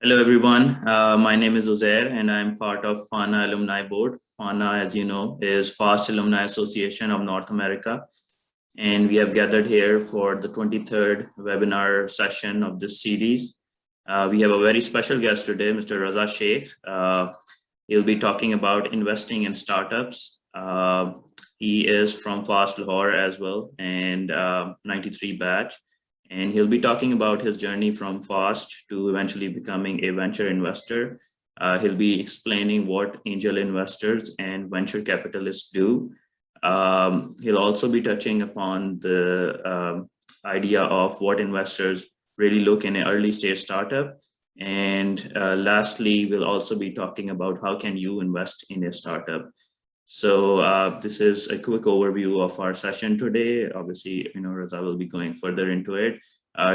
Hello, everyone. My name is Uzair, and I'm part of FAANA Alumni Board. FAANA, as you know, is FAST Alumni Association of North America. And we have gathered here for the 23rd webinar session of this series. We have a very special guest today, Mr. Raza Shaikh. He'll be talking about investing in startups. He is from FAST Lahore as well, and 93 batch. And he'll be talking about his journey from FAST to eventually becoming a venture investor. He'll be explaining what angel investors and venture capitalists do. He'll also be touching upon the idea of what investors really look in an early stage startup. And lastly, we'll also be talking about how can you invest in a startup. So this is a quick overview of our session today. Obviously, Raza will be going further into it.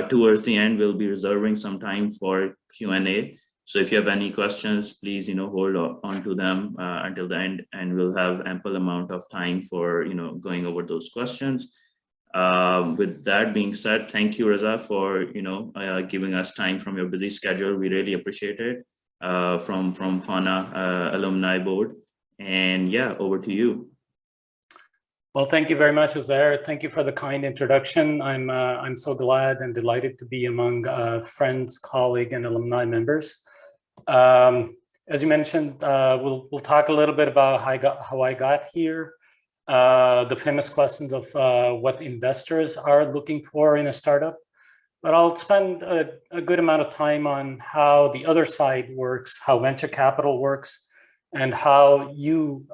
Towards the end, we'll be reserving some time for Q&A. So if you have any questions, please, hold on to them until the end, and we'll have ample amount of time for, going over those questions. With that being said, thank you, Raza, for, giving us time from your busy schedule. We really appreciate it from FAANA Alumni Board. And yeah, over to you. Well, thank you very much, Uzair. Thank you for the kind introduction. I'm so glad and delighted to be among friends, colleagues, and alumni members. As you mentioned, we'll talk a little bit about how I got here, the famous questions of what investors are looking for in a startup. But I'll spend a good amount of time on how the other side works, how venture capital works, and how you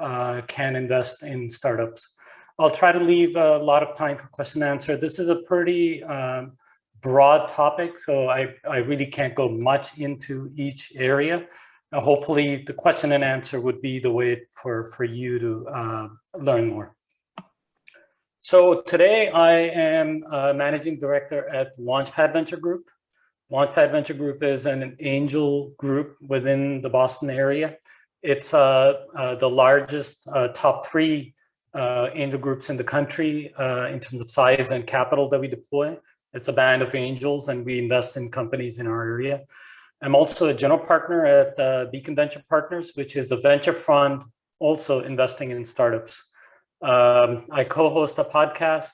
can invest in startups. I'll try to leave a lot of time for question and answer. This is a pretty broad topic, so I really can't go much into each area. Hopefully the question and answer would be the way for you to learn more. So today I am Managing Director at Launchpad Venture Group. Launchpad Venture Group is an angel group within the Boston area. It's the largest top 3 angel groups in the country in terms of size and capital that we deploy. It's a band of angels, and we invest in companies in our area. I'm also a general partner at Beacon Venture Partners, which is a venture fund also investing in startups. I co-host a podcast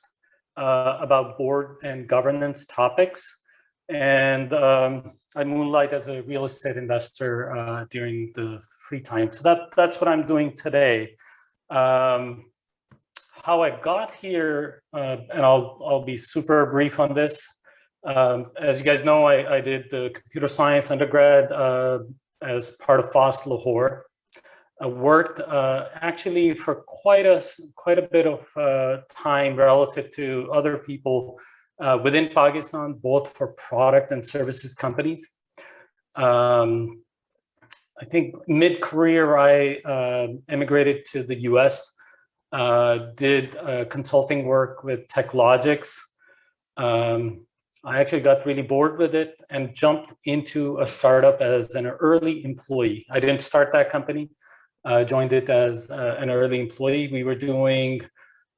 about board and governance topics, and I moonlight as a real estate investor during the free time. So that's what I'm doing today. How I got here, and I'll be super brief on this. As you guys know, I did the computer science undergrad as part of FAST Lahore. I worked actually for quite a bit of time relative to other people within Pakistan, both for product and services companies. I think mid-career, I emigrated to the US, did consulting work with TechLogix. I actually got really bored with it and jumped into a startup as an early employee. I didn't start that company. I joined it as an early employee. We were doing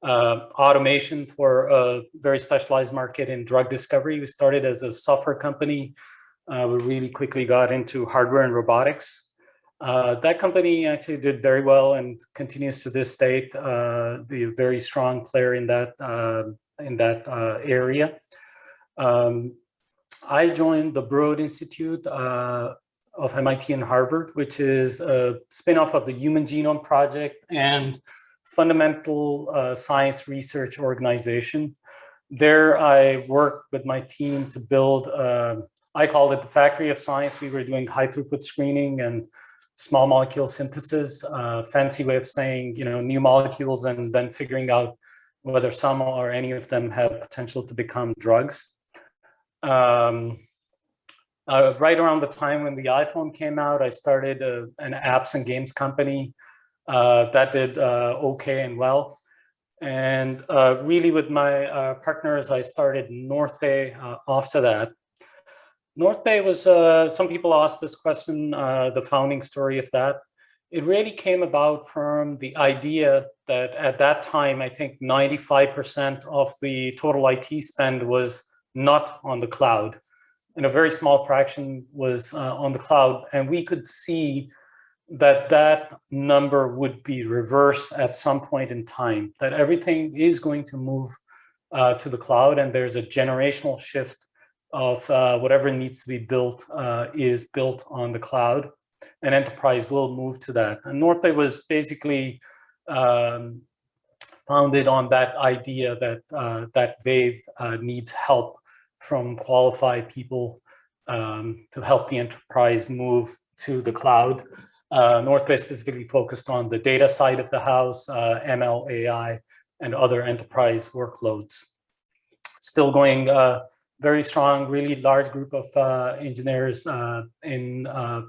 automation for a very specialized market in drug discovery. We started as a software company. We really quickly got into hardware and robotics. That company actually did very well and continues to this date be a very strong player in that area. I joined the Broad Institute of MIT and Harvard, which is a spin-off of the Human Genome Project and fundamental science research organization. There I worked with my team to build, I called it the factory of science. We were doing high throughput screening and small molecule synthesis, fancy way of saying, new molecules, and then figuring out whether some or any of them have potential to become drugs. Right around the time when the iPhone came out, I started an apps and games company that did okay and well. And really with my partners, I started North Bay after that. North Bay was, some people asked this question, the founding story of that. It really came about from the idea that at that time, I think 95% of the total IT spend was not on the cloud. and a very small fraction was on the cloud. And we could see that that number would be reversed at some point in time, that everything is going to move to the cloud, and there's a generational shift of whatever needs to be built is built on the cloud, and enterprise will move to that. And NorthPay was basically founded on that idea that that wave needs help from qualified people to help the enterprise move to the cloud. NorthPay specifically focused on the data side of the house, ML, AI, and other enterprise workloads. Still going very strong, really large group of engineers in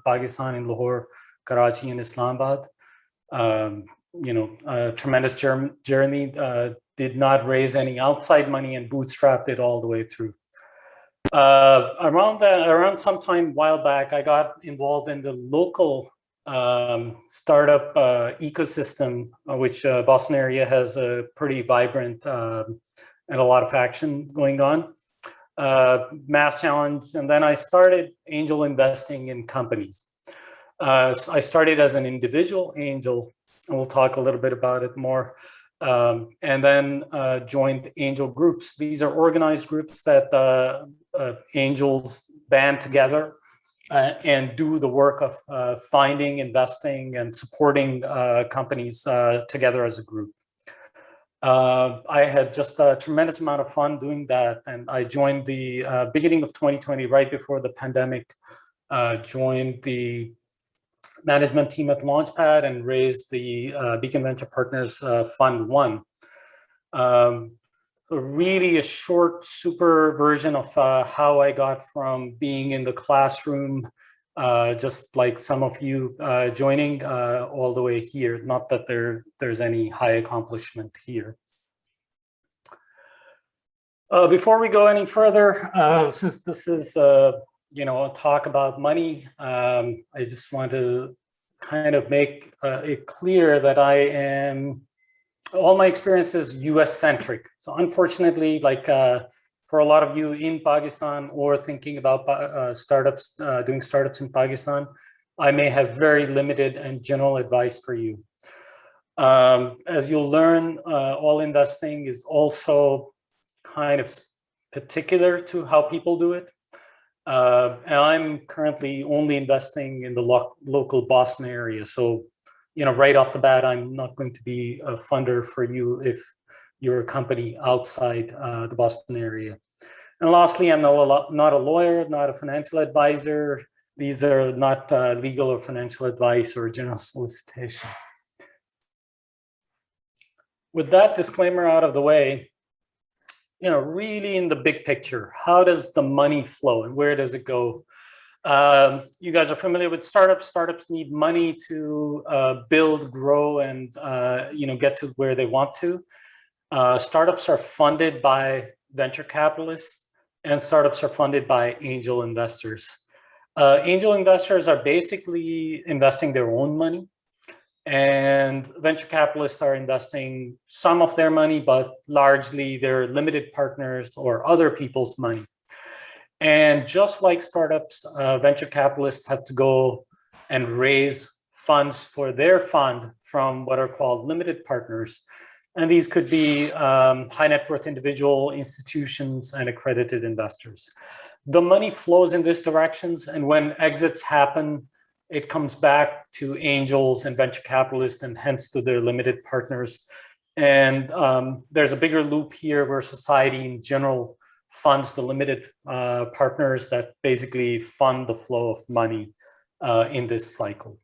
Pakistan, in Lahore, Karachi, and Islamabad. You know, a tremendous journey, did not raise any outside money and bootstrapped it all the way through. Around sometime while back, I got involved in the local startup ecosystem, which Boston area has a pretty vibrant and a lot of action going on. Mass challenge, and then I started angel investing in companies. So I started as an individual angel, and we'll talk a little bit about it more. And then joined angel groups. These are organized groups that angels band together and do the work of finding, investing, and supporting companies together as a group. I had just a tremendous amount of fun doing that, and I joined the beginning of 2020, right before the pandemic, joined the management team at Launchpad and raised the Beacon Venture Partners Fund 1. So really a short, super version of how I got from being in the classroom, just like some of you joining, all the way here. Not that there's any high accomplishment here. Before we go any further, since this is you know, a talk about money, I just want to kind of make it clear that I am, all my experience is US centric. So unfortunately, like for a lot of you in Pakistan or thinking about startups, doing startups in Pakistan, I may have very limited and general advice for you. As you'll learn, all investing is also kind of particular to how people do it. And I'm currently only investing in the local Boston area. So, you know, right off the bat, I'm not going to be a funder for you if you're a company outside the Boston area. And lastly, I'm not a lawyer, not a financial advisor. These are not legal or financial advice or general solicitation. With that disclaimer out of the way, you know, really in the big picture, how does the money flow and where does it go? You guys are familiar with startups. Startups need money to build, grow, and you know, get to where they want to. Startups are funded by venture capitalists, and startups are funded by angel investors. Angel investors are basically investing their own money, and venture capitalists are investing some of their money, but largely they're limited partners or other people's money. And just like startups, venture capitalists have to go and raise funds for their fund from what are called limited partners. And these could be high net worth individual institutions and accredited investors. The money flows in these directions, and when exits happen, it comes back to angels and venture capitalists and hence to their limited partners. And there's a bigger loop here where society in general funds the limited partners that basically fund the flow of money in this cycle.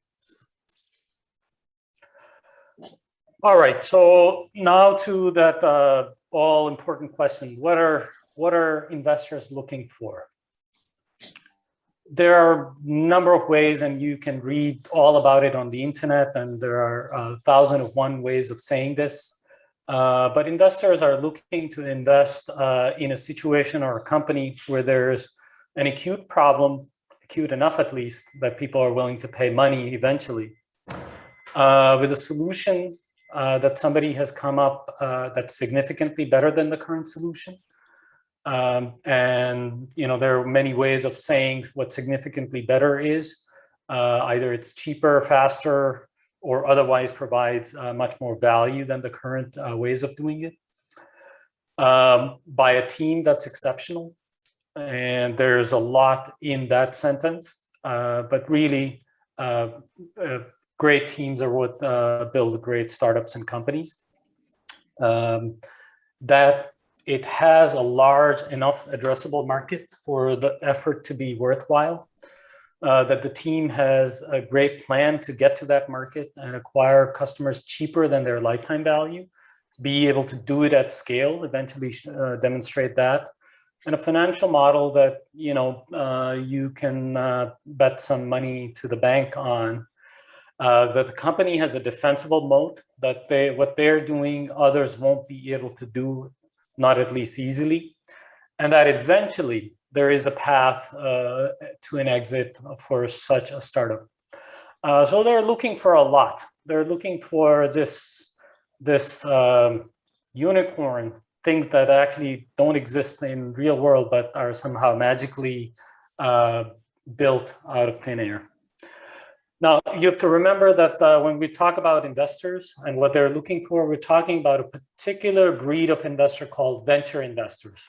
All right, so now to that all important question. What are investors looking for? There are a number of ways, and you can read all about it on the internet, and there are 1,001 ways of saying this. But investors are looking to invest in a situation or a company where there's an acute problem, acute enough at least, that people are willing to pay money eventually, with a solution that somebody has come up that's significantly better than the current solution. And there are many ways of saying what significantly better is. Either it's cheaper, faster, or otherwise provides much more value than the current ways of doing it. By a team that's exceptional. And there's a lot in that sentence, but really great teams are what build great startups and companies. That it has a large enough addressable market for the effort to be worthwhile. That the team has a great plan to get to that market and acquire customers cheaper than their lifetime value, be able to do it at scale, eventually demonstrate that, and a financial model that you can bet some money to the bank on. That the company has a defensible moat, that what they're doing others won't be able to do, not at least easily, and that eventually there is a path to an exit for such a startup. So they're looking for a lot. They're looking for this unicorn, things that actually don't exist in real world, but are somehow magically built out of thin air. Now, you have to remember that when we talk about investors and what they're looking for, we're talking about a particular breed of investor called venture investors.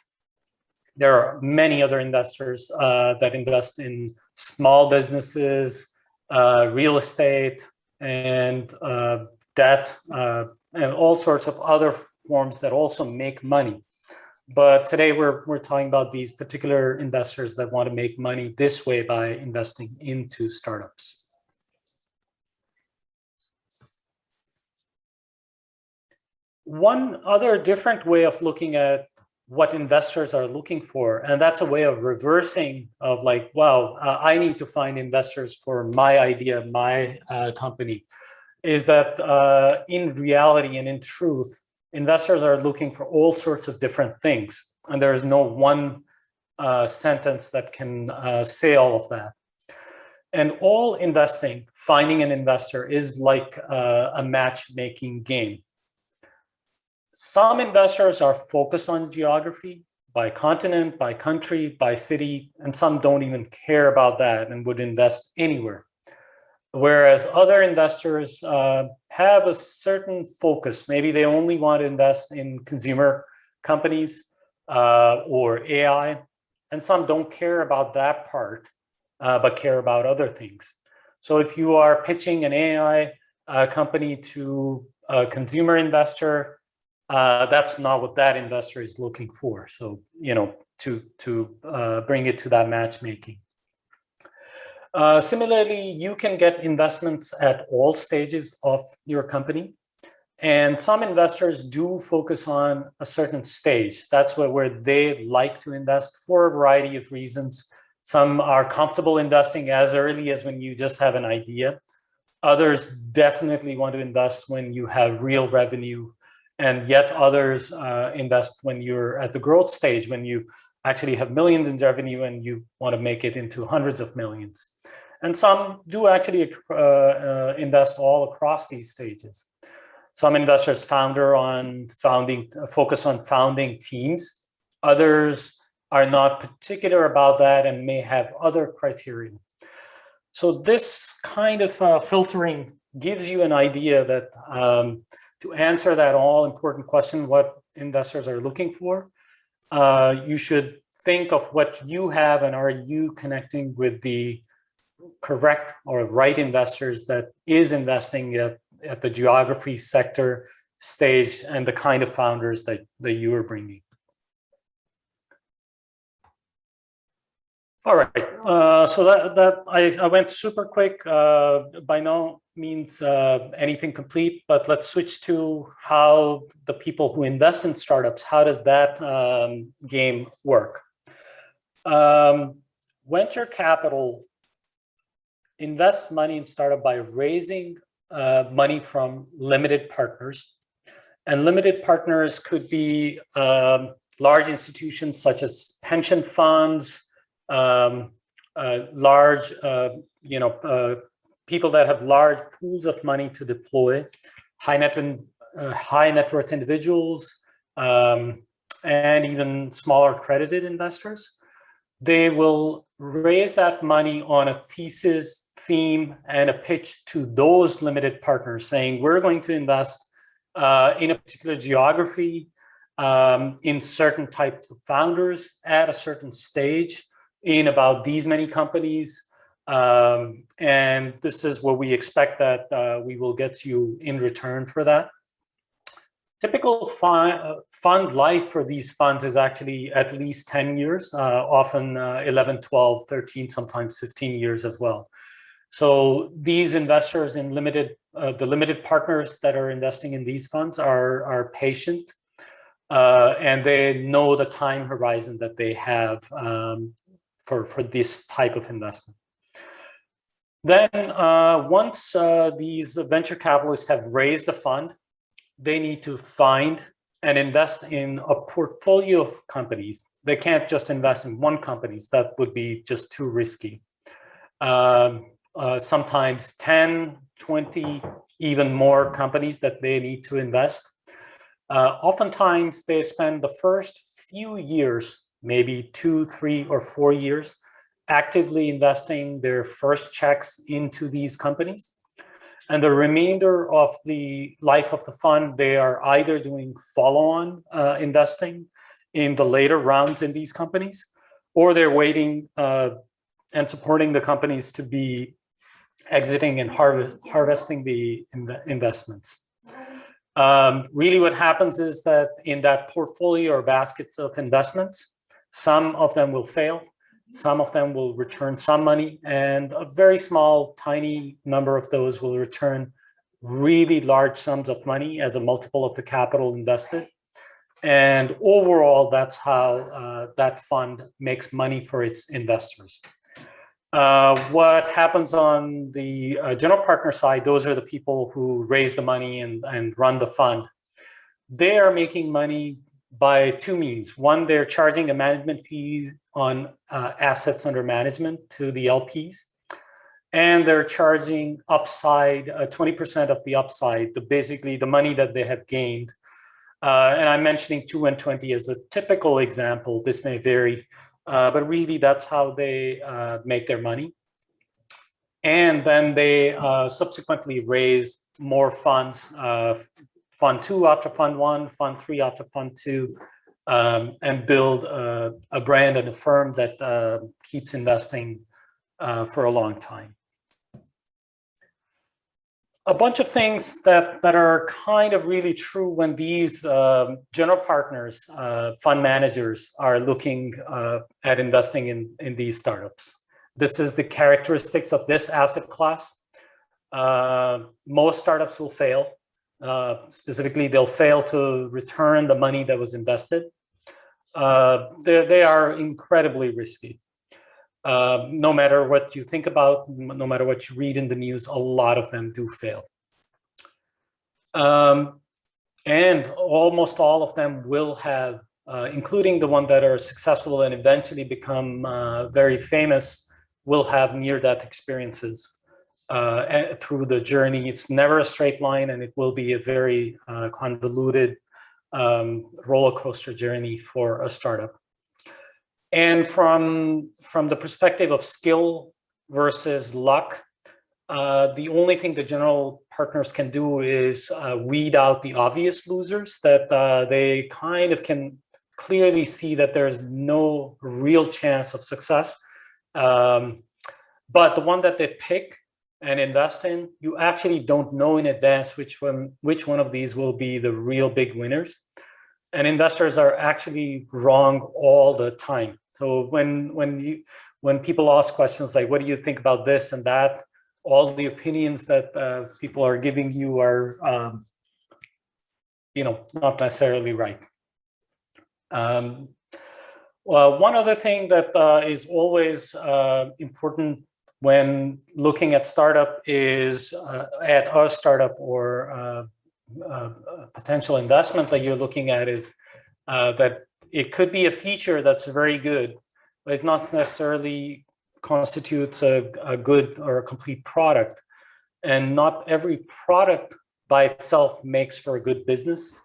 There are many other investors that invest in small businesses, real estate, and debt, and all sorts of other forms that also make money. But today we're talking about these particular investors that want to make money this way by investing into startups. One other different way of looking at what investors are looking for, and that's a way of reversing of like, wow, I need to find investors for my idea, my company, is that in reality and in truth, investors are looking for all sorts of different things. And there is no one sentence that can say all of that. And all investing, finding an investor, is like a matchmaking game. Some investors are focused on geography, by continent, by country, by city, and some don't even care about that and would invest anywhere. Whereas other investors have a certain focus. Maybe they only want to invest in consumer companies or AI, and some don't care about that part, but care about other things. So if you are pitching an AI company to a consumer investor, that's not what that investor is looking for. So, to bring it to that matchmaking. Similarly, you can get investments at all stages of your company. And some investors do focus on a certain stage. That's where they like to invest for a variety of reasons. Some are comfortable investing as early as when you just have an idea. Others definitely want to invest when you have real revenue. And yet others invest when you're at the growth stage, when you actually have millions in revenue and you want to make it into hundreds of millions. And some do actually invest all across these stages. Some investors focus on founding teams. Others are not particular about that and may have other criteria. So this kind of filtering gives you an idea that to answer that all-important question, what investors are looking for, you should think of what you have and are you connecting with the correct or right investors that is investing at the geography, sector, stage, and the kind of founders that you are bringing. All right, so that I went super quick, by no means anything complete, but let's switch to how the people who invest in startups, how does that game work? Venture capital invests money in startup by raising money from limited partners. And limited partners could be large institutions such as pension funds, large, people that have large pools of money to deploy, high net worth individuals, and even smaller accredited investors. They will raise that money on a thesis, theme, and a pitch to those limited partners saying, we're going to invest in a particular geography, in certain types of founders at a certain stage, in about these many companies. And this is what we expect that we will get you in return for that. Typical fund life for these funds is actually at least 10 years, often 11, 12, 13, sometimes 15 years as well. So these investors in the limited partners that are investing in these funds are patient, and they know the time horizon that they have for this type of investment. Then once these venture capitalists have raised a fund, they need to find and invest in a portfolio of companies. They can't just invest in one company. That would be just too risky. Sometimes 10, 20, even more companies that they need to invest. Oftentimes they spend the first few years, maybe 2, 3, or 4 years, actively investing their first checks into these companies. And the remainder of the life of the fund, they are either doing follow-on investing in the later rounds in these companies, or they're waiting and supporting the companies to be exiting and harvesting the investments. Really what happens is that in that portfolio or baskets of investments, some of them will fail, some of them will return some money, and a very small, tiny number of those will return really large sums of money as a multiple of the capital invested. And overall, that's how that fund makes money for its investors. What happens on the general partner side, those are the people who raise the money and run the fund. They are making money by two means. One, they're charging a management fee on assets under management to the LPs, and they're charging upside, 20% of the upside, basically the money that they have gained. And I'm mentioning 2 and 20 as a typical example. This may vary, but really that's how they make their money. And then they subsequently raise more funds, Fund 2 after Fund 1, Fund 3 after Fund 2, and build a brand and a firm that keeps investing for a long time. A bunch of things that are kind of really true when these general partners, fund managers are looking at investing in these startups. This is the characteristics of this asset class. Most startups will fail. Specifically, they'll fail to return the money that was invested. They are incredibly risky. No matter what you think about, no matter what you read in the news, a lot of them do fail. And almost all of them will have, including the ones that are successful and eventually become very famous, will have near-death experiences through the journey. It's never a straight line, and it will be a very convoluted roller coaster journey for a startup. And from the perspective of skill versus luck, the only thing the general partners can do is weed out the obvious losers that they kind of can clearly see that there's no real chance of success. But the one that they pick and invest in, you actually don't know in advance which one of these will be the real big winners. And investors are actually wrong all the time. So when people ask questions like, what do you think about this and that, all the opinions that people are giving you are not necessarily right. Well, one other thing that is always important when looking at startup is at a startup or potential investment that you're looking at is that it could be a feature that's very good, but it not necessarily constitutes a good or a complete product. And not every product by itself makes for a good business.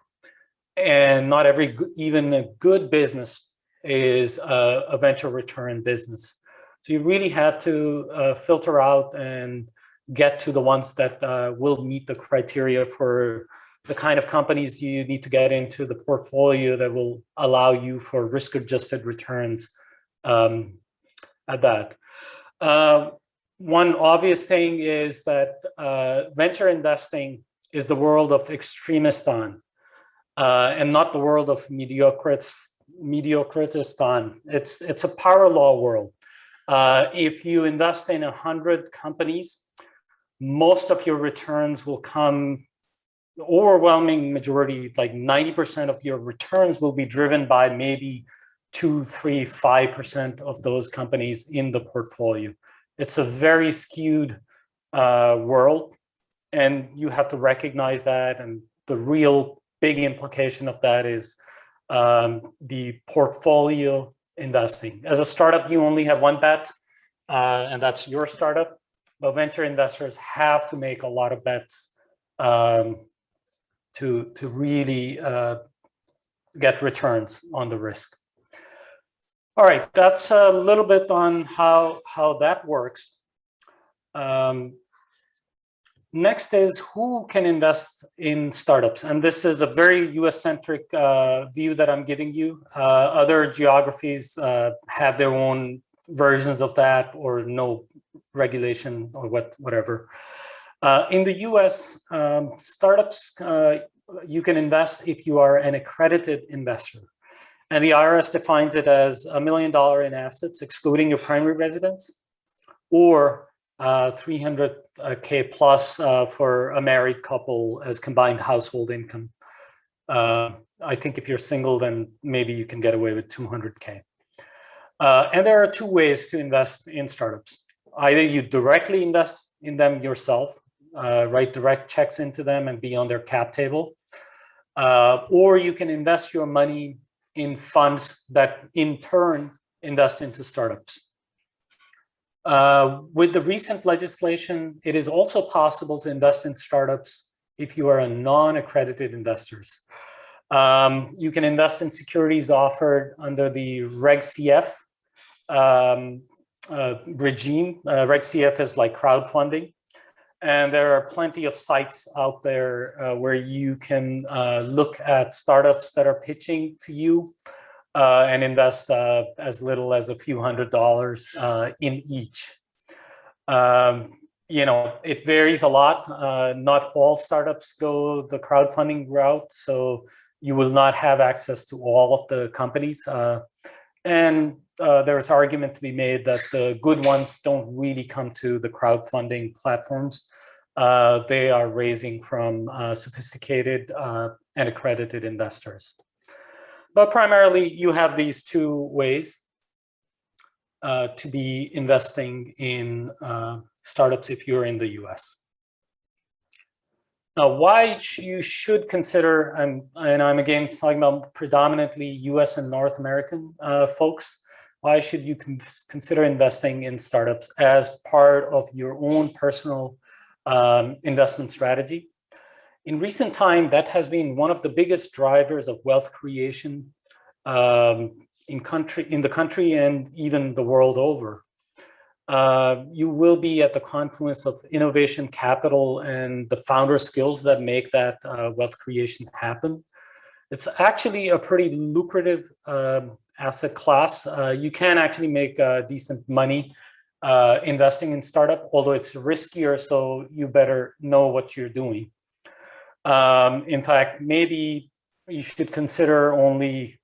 and not every, even a good business is a venture return business. So you really have to filter out and get to the ones that will meet the criteria for the kind of companies you need to get into the portfolio that will allow you for risk-adjusted returns at that. One obvious thing is that venture investing is the world of extremistan and not the world of mediocritistan. It's a power law world. If you invest in 100 companies, most of your returns will come, the overwhelming majority, like 90% of your returns will be driven by maybe 2, 3, 5% of those companies in the portfolio. It's a very skewed world, and you have to recognize that. And the real big implication of that is the portfolio investing. As a startup, you only have one bet, and that's your startup. But venture investors have to make a lot of bets to really get returns on the risk. All right, that's a little bit on how that works. Next is who can invest in startups, and this is a very US-centric view that I'm giving you. Other geographies have their own versions of that, or no regulation, or whatever. In the US, startups, you can invest if you are an accredited investor. And the IRS defines it as $1 million in assets, excluding your primary residence, or 300K plus for a married couple as combined household income. I think if you're single, then maybe you can get away with 200K. And there are two ways to invest in startups. Either you directly invest in them yourself, write direct checks into them and be on their cap table, or you can invest your money in funds that in turn invest into startups. With the recent legislation, it is also possible to invest in startups if you are a non-accredited investors. You can invest in securities offered under the Reg CF regime. Reg CF is like crowdfunding. And there are plenty of sites out there where you can look at startups that are pitching to you and invest as little as a few $100s in each. You know, it varies a lot. Not all startups go the crowdfunding route, so you will not have access to all of the companies. And there's argument to be made that the good ones don't really come to the crowdfunding platforms. They are raising from sophisticated and accredited investors. But primarily, you have these two ways to be investing in startups if you're in the US. Now, why you should consider, and I'm again talking about predominantly US and North American folks, why should you consider investing in startups as part of your own personal investment strategy? In recent time, that has been one of the biggest drivers of wealth creation in the country and even the world over. You will be at the confluence of innovation capital and the founder skills that make that wealth creation happen. It's actually a pretty lucrative asset class. You can actually make decent money investing in startup, although it's riskier, so you better know what you're doing. In fact, maybe you should consider only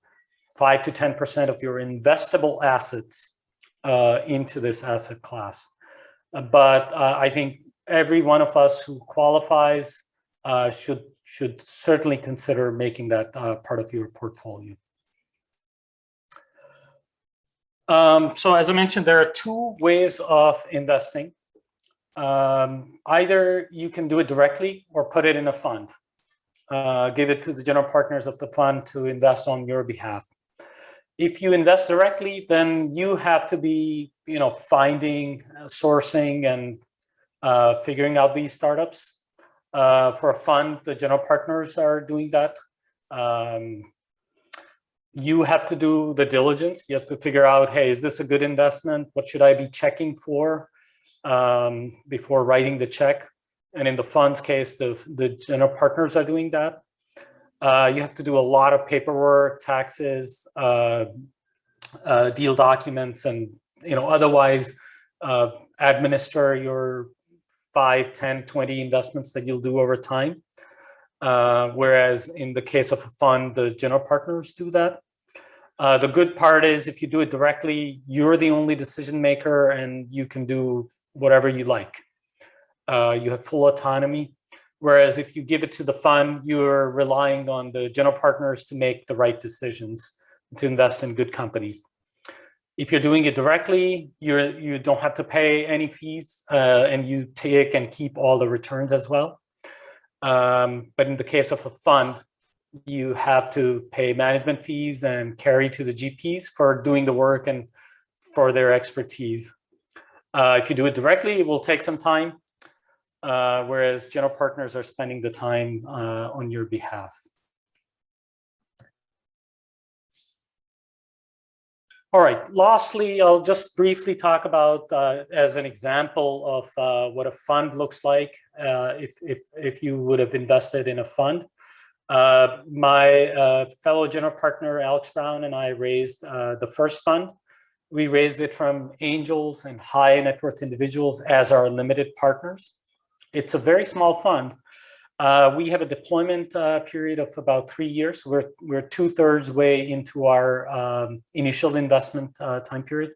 5 to 10% of your investable assets into this asset class. But I think every one of us who qualifies should certainly consider making that part of your portfolio. So as I mentioned, there are two ways of investing. Either you can do it directly or put it in a fund. Give it to the general partners of the fund to invest on your behalf. If you invest directly, then you have to be, finding, sourcing, and figuring out these startups. For a fund, the general partners are doing that. You have to do the diligence. You have to figure out, hey, is this a good investment? What should I be checking for before writing the check? And in the fund's case, the general partners are doing that. You have to do a lot of paperwork, taxes, deal documents, and otherwise administer your 5, 10, 20 investments that you'll do over time. Whereas in the case of a fund, the general partners do that. The good part is if you do it directly, you're the only decision maker and you can do whatever you like. You have full autonomy. Whereas if you give it to the fund, you're relying on the general partners to make the right decisions, to invest in good companies. If you're doing it directly, you don't have to pay any fees and you take and keep all the returns as well. But in the case of a fund, you have to pay management fees and carry to the GPs for doing the work and for their expertise. If you do it directly, it will take some time, whereas general partners are spending the time on your behalf. All right, lastly, I'll just briefly talk about, as an example of what a fund looks like if you would have invested in a fund. My fellow general partner, Alex Brown, and I raised the first fund. We raised it from angels and high net worth individuals as our limited partners. It's a very small fund. We have a deployment period of about 3 years. We're 2/3 way into our initial investment time period.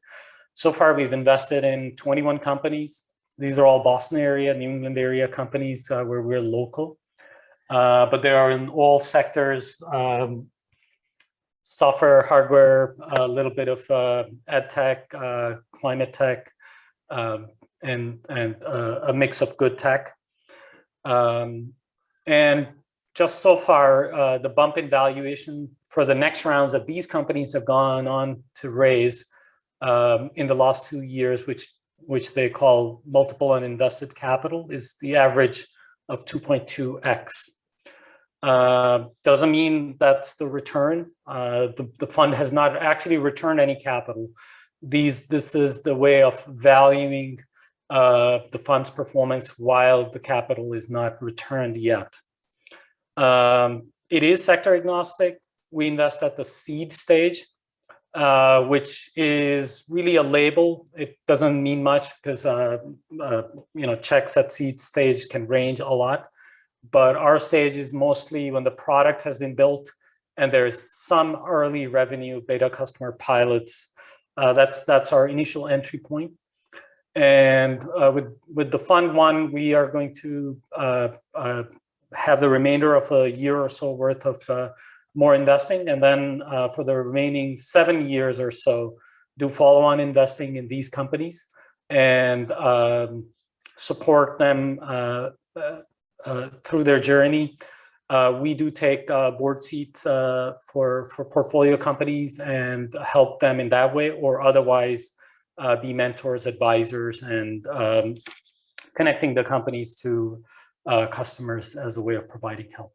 So far, we've invested in 21 companies. These are all Boston area, New England area companies where we're local. But they are in all sectors, software, hardware, a little bit of ed tech, climate tech, and a mix of good tech. And just so far, the bump in valuation for the next rounds that these companies have gone on to raise in the last 2 years, which they call multiple uninvested capital, is the average of 2.2x. Doesn't mean that's the return. The fund has not actually returned any capital. This is the way of valuing the fund's performance while the capital is not returned yet. It is sector agnostic. We invest at the seed stage, which is really a label. It doesn't mean much because checks at seed stage can range a lot. But our stage is mostly when the product has been built and there's some early revenue, beta customer pilots. That's our initial entry point. And with the fund one, we are going to have the remainder of a year or so worth of more investing. And then for the remaining 7 years or so, do follow-on investing in these companies and support them through their journey. We do take board seats for portfolio companies and help them in that way, or otherwise be mentors, advisors, and connecting the companies to customers as a way of providing help.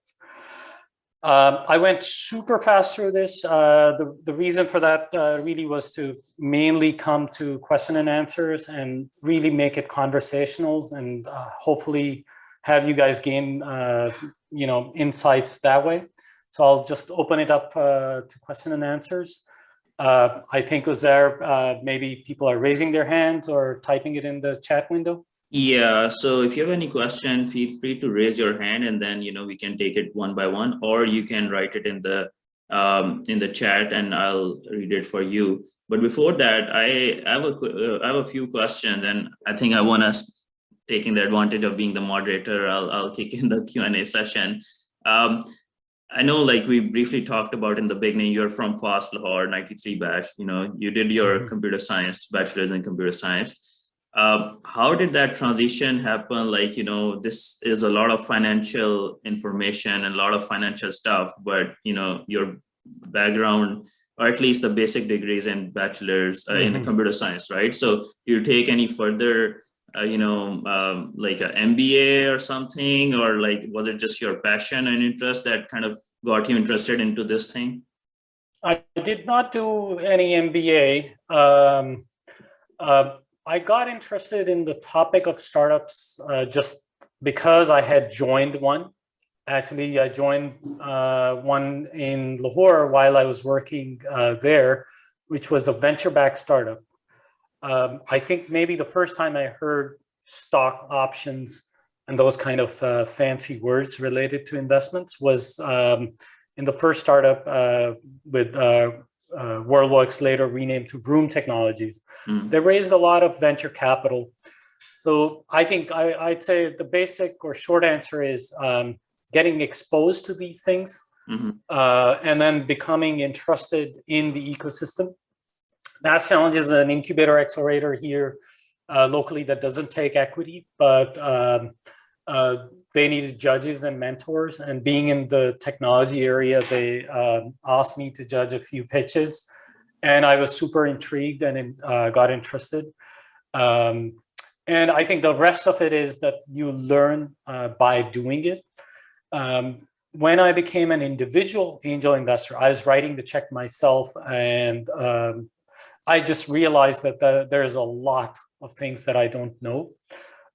I went super fast through this. The reason for that really was to mainly come to question and answers and really make it conversational and hopefully have you guys gain insights that way. So I'll just open it up to question and answers. I think Uzair, maybe people are raising their hands or typing it in the chat window. Yeah, so if you have any question, feel free to raise your hand, and then we can take it one by one, or you can write it in the chat, and I'll read it for you. But before that, I have a few questions, and I think I want to, taking the advantage of being the moderator, I'll kick in the Q&A session. I know, like we briefly talked about in the beginning, you're from FAST Lahore, 93 batch. You did your computer science, bachelor's in computer science. How did that transition happen? Like, this is a lot of financial information and a lot of financial stuff, but, your background, or at least the basic degrees and bachelor's in computer science, right? So do you take any further like an MBA or something, or like was it just your passion and interest that kind of got you interested into this thing? I did not do any MBA. I got interested in the topic of startups just because I had joined one. Actually, I joined one in Lahore while I was working there, which was a venture-backed startup. I think maybe the first time I heard stock options and those kind of fancy words related to investments was in the first startup with WorldWorks, later renamed to Vroom Technologies. They raised a lot of venture capital. So I think I'd say the basic or short answer is getting exposed to these things and then becoming interested in the ecosystem. Mass Challenge is an incubator accelerator here locally that doesn't take equity, but they needed judges and mentors. And being in the technology area, they asked me to judge a few pitches. And I was super intrigued and got interested. And I think the rest of it is that you learn by doing it. When I became an individual angel investor, I was writing the check myself, and I just realized that there's a lot of things that I don't know.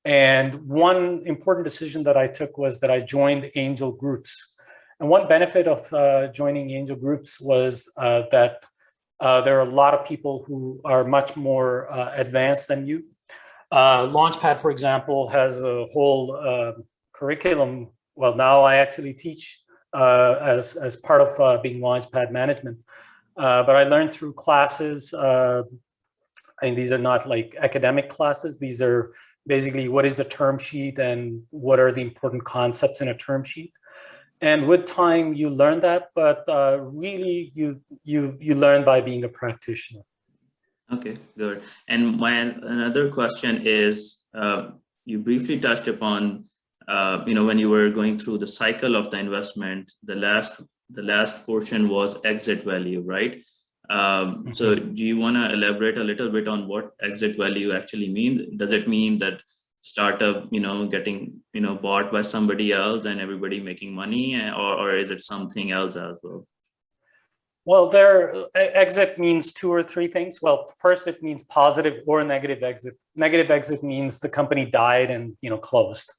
And one important decision that I took was that I joined angel groups. And one benefit of joining angel groups was that there are a lot of people who are much more advanced than you. Launchpad, for example, has a whole curriculum. Well, now I actually teach as part of being Launchpad management. But I learned through classes, and these are not like academic classes. These are basically what is the term sheet and what are the important concepts in a term sheet. And with time, you learn that, but really you learn by being a practitioner. Okay, good. And another question is, you briefly touched upon, when you were going through the cycle of the investment, the last portion was exit value, right? So do you want to elaborate a little bit on what exit value actually means? Does it mean that startup, getting, bought by somebody else and everybody making money, or is it something else as well? Well, exit means two or three things. Well, first, it means positive or negative exit. Negative exit means the company died and closed.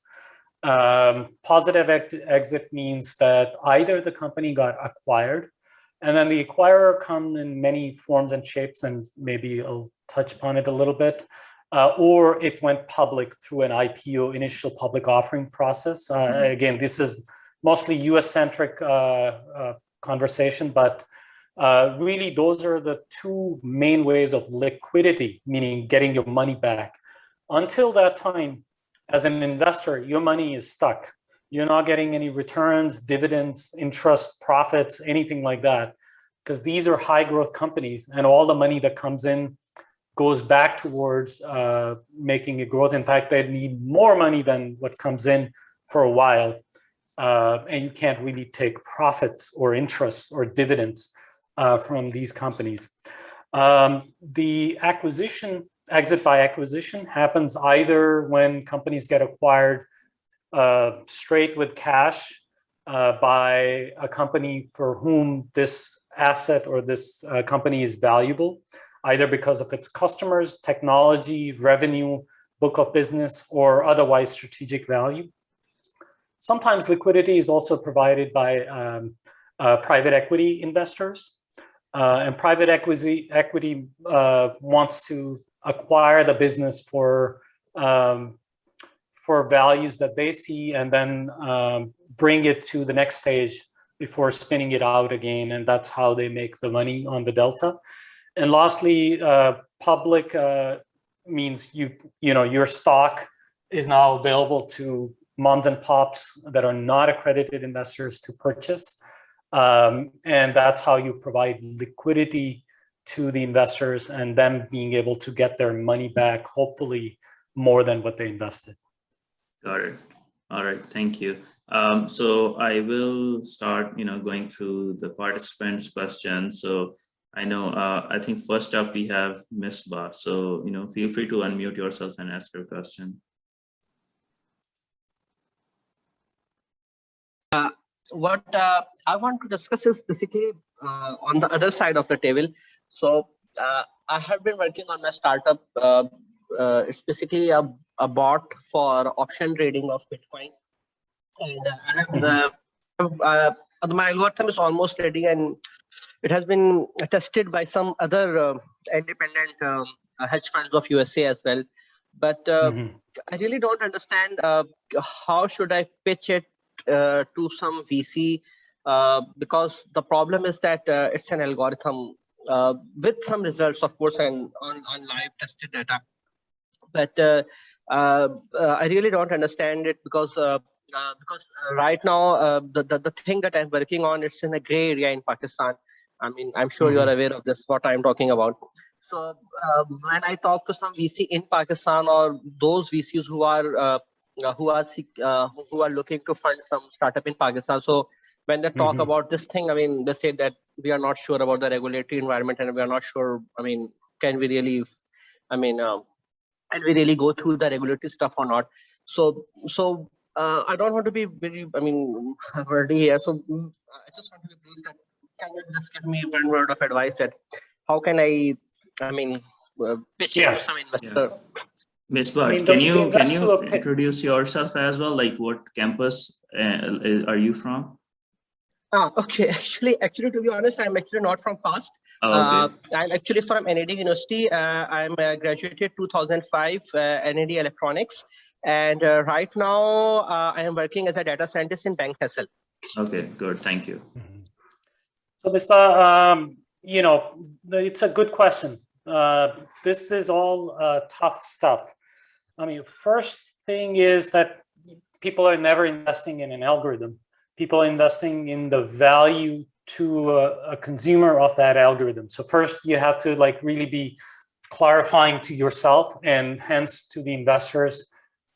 Positive exit means that either the company got acquired, and then the acquirer come in many forms and shapes, and maybe I'll touch upon it a little bit, or it went public through an IPO, initial public offering process. Again, this is mostly US-centric conversation, but really those are the two main ways of liquidity, meaning getting your money back. Until that time, as an investor, your money is stuck. You're not getting any returns, dividends, interest, profits, anything like that, because these are high growth companies, and all the money that comes in goes back towards making a growth. In fact, they need more money than what comes in for a while, and you can't really take profits or interests or dividends from these companies. The exit by acquisition happens either when companies get acquired straight with cash by a company for whom this asset or this company is valuable, either because of its customers, technology, revenue, book of business, or otherwise strategic value. Sometimes liquidity is also provided by private equity investors. And private equity wants to acquire the business for values that they see, and then bring it to the next stage before spinning it out again, and that's how they make the money on the delta. And lastly, public means your stock is now available to moms and pops that are not accredited investors to purchase. And that's how you provide liquidity to the investors and them being able to get their money back, hopefully more than what they invested. Got it. All right, thank you. So I will start, going through the participants' questions. So I know. I think first up we have Misbah. So, feel free to unmute yourself and ask your question. What I want to discuss is basically on the other side of the table. So I have been working on my startup. It's basically a bot for option trading of Bitcoin. And my algorithm is almost ready, and it has been tested by some other independent hedge funds of USA as well. But I really don't understand how should I pitch it to some VC, because the problem is that it's an algorithm with some results, of course, and on live tested data. But I really don't understand it because right now the thing that I'm working on, it's in a gray area in Pakistan. I mean, I'm sure you're aware of this, what I'm talking about. So when I talk to some VC in Pakistan, or those VCs who are looking to fund some startup in Pakistan, so when they talk about this thing, I mean, they say that we are not sure about the regulatory environment, and we are not sure. I mean, can we really? I mean, and we really go through the regulatory stuff or not? So I don't want to be very, I mean, wordy here. So I just want to be brief. That can you just give me one word of advice that how can I mean, pitch it to some investor? Misbah, can you introduce yourself as well? Like, what campus are you from? Okay. Actually, to be honest, I'm actually not from FAST. Oh, okay. I'm actually from NAD University. I'm graduated 2005, NAD Electronics. And right now, I am working as a data scientist in Bank Hessel. Okay, good. Thank you. So, Mr. It's a good question. This is all tough stuff. I mean, first thing is that people are never investing in an algorithm. People are investing in the value to a consumer of that algorithm. So first you have to really be clarifying to yourself, and hence to the investors,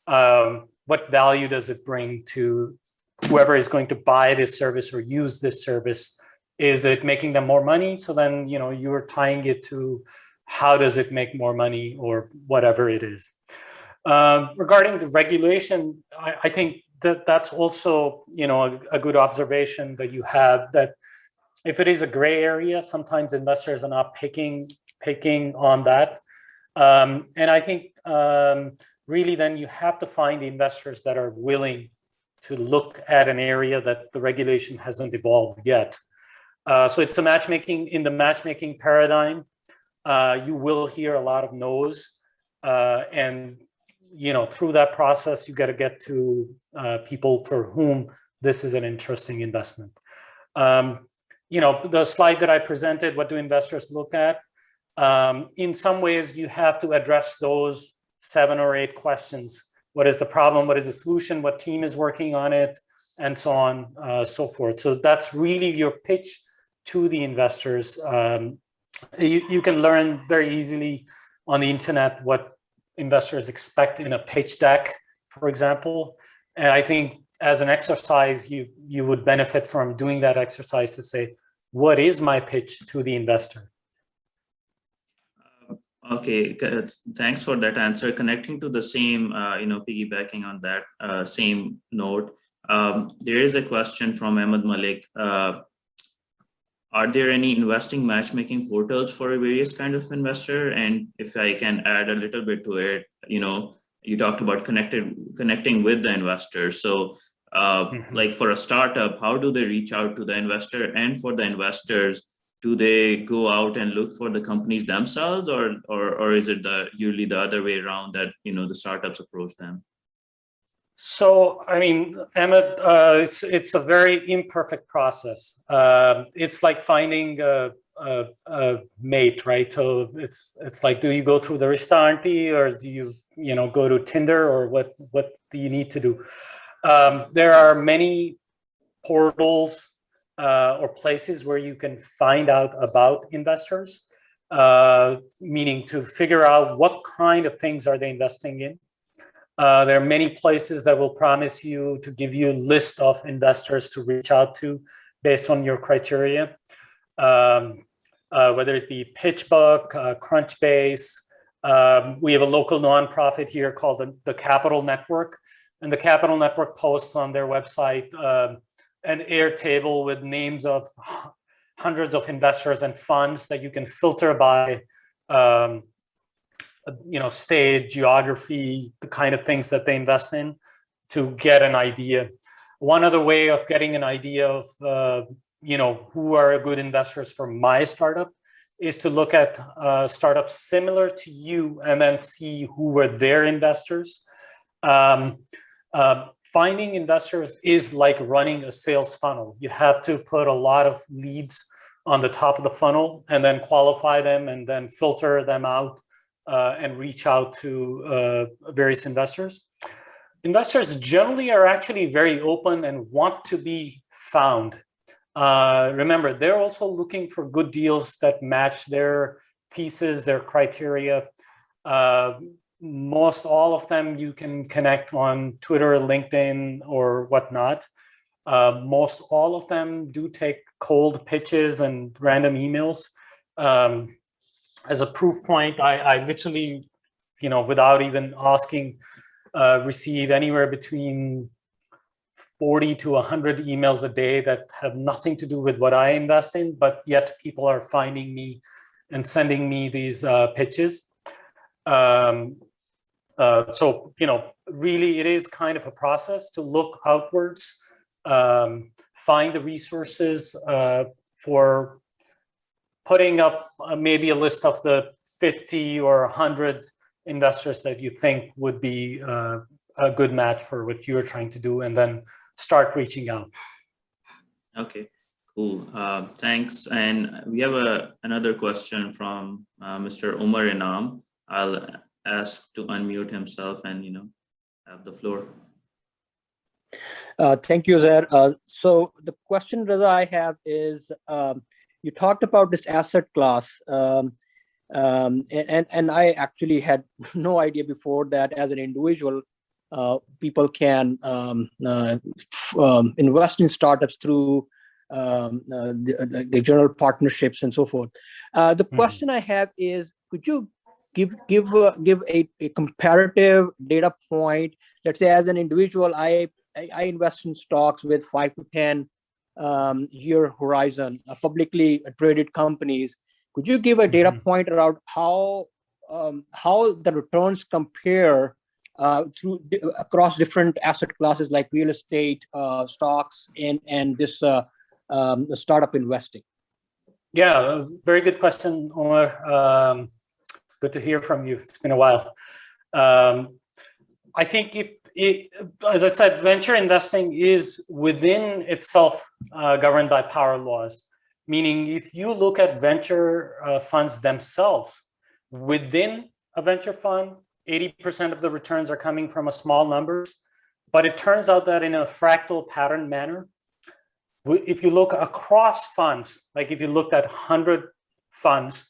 what value does it bring to whoever is going to buy this service or use this service? Is it making them more money? So then, you're tying it to how does it make more money, or whatever it is. Regarding the regulation, I think that's also, a good observation that you have, that if it is a gray area, sometimes investors are not picking on that. And I think really then you have to find the investors that are willing to look at an area that the regulation hasn't evolved yet. So it's a matchmaking, in the matchmaking paradigm, you will hear a lot of no's, and through that process, you got to get to people for whom this is an interesting investment. The slide that I presented, what do investors look at? In some ways, you have to address those 7 or 8 questions. What is the problem? What is the solution? What team is working on it? And so on, so forth. So that's really your pitch to the investors. You can learn very easily on the internet what investors expect in a pitch deck, for example. And I think as an exercise, you would benefit from doing that exercise to say, what is my pitch to the investor? Okay, thanks for that answer. Connecting to the same, piggybacking on that same note, there is a question from Ahmed Malik. Are there any investing matchmaking portals for various kinds of investor? And if I can add a little bit to it, you talked about connecting with the investor. So like for a startup, how do they reach out to the investor? And for the investors, do they go out and look for the companies themselves, or is it usually the other way around, that the startups approach them? So, I mean, Ahmed, it's a very imperfect process. It's like finding a mate, right? So it's like, do you go through the Ristaanti, or do you go to Tinder, or what do you need to do? There are many portals or places where you can find out about investors, meaning to figure out what kind of things are they investing in. There are many places that will promise you to give you a list of investors to reach out to based on your criteria. whether it be PitchBook, Crunchbase. We have a local nonprofit here called the Capital Network, and the Capital Network posts on their website an Airtable with names of hundreds of investors and funds that you can filter by stage, geography, the kind of things that they invest in to get an idea. One other way of getting an idea of who are good investors for my startup is to look at startups similar to you and then see who were their investors. Finding investors is like running a sales funnel. You have to put a lot of leads on the top of the funnel and then qualify them and then filter them out and reach out to various investors. Investors generally are actually very open and want to be found. Remember, they're also looking for good deals that match their thesis, their criteria. Most all of them you can connect on Twitter, LinkedIn, or whatnot. Most all of them do take cold pitches and random emails. As a proof point, I literally, without even asking, receive anywhere between 40 to 100 emails a day that have nothing to do with what I invest in, but yet people are finding me and sending me these pitches. So, really it is kind of a process to look outwards, find the resources for putting up maybe a list of the 50 or 100 investors that you think would be a good match for what you're trying to do, and then start reaching out. Okay, cool. Thanks. And we have another question from Mr. Umar Inam. I'll ask to unmute himself and have the floor. Thank you, Zair. So the question, Raza, I have is, you talked about this asset class, and I actually had no idea before that as an individual, people can invest in startups through the general partnerships and so forth. The question I have is, could you give a comparative data point? Let's say as an individual, I invest in stocks with 5 to 10 year horizon, publicly traded companies. Could you give a data point around how the returns compare across different asset classes like real estate, stocks, and this startup investing? Yeah, very good question, Omar. Good to hear from you. It's been a while. I think as I said, venture investing is within itself governed by power laws. Meaning, if you look at venture funds themselves, within a venture fund, 80% of the returns are coming from a small numbers. But it turns out that in a fractal pattern manner, if you look across funds, like if you looked at 100 funds,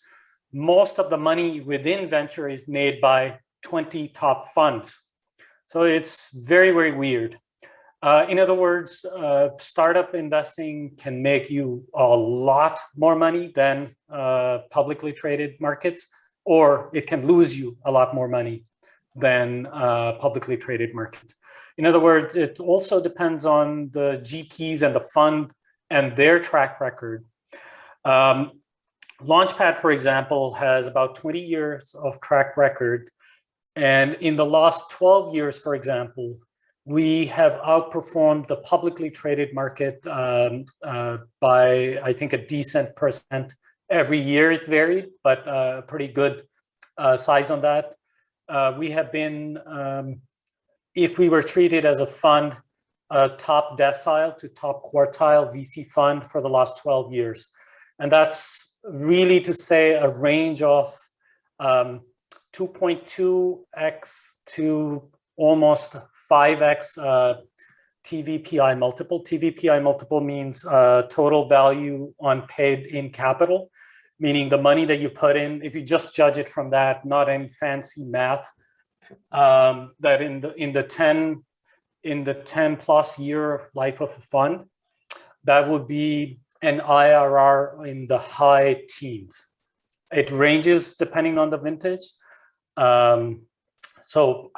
most of the money within venture is made by 20 top funds. So it's very, very weird. In other words, startup investing can make you a lot more money than publicly traded markets, or it can lose you a lot more money than publicly traded markets. In other words, it also depends on the GPs and the fund and their track record. Launchpad, for example, has about 20 years of track record. And in the last 12 years, for example, we have outperformed the publicly traded market by, I think, a decent percent every year. It varied, but a pretty good size on that. We have been, if we were treated as a fund, top decile to top quartile VC fund for the last 12 years. And that's really to say a range of 2.2x to almost 5x TVPI multiple. TVPI multiple means total value on paid in capital, meaning the money that you put in, if you just judge it from that, not any fancy math, that in the 10 plus year life of a fund, that would be and IRR in the high teens. It ranges depending on the vintage. So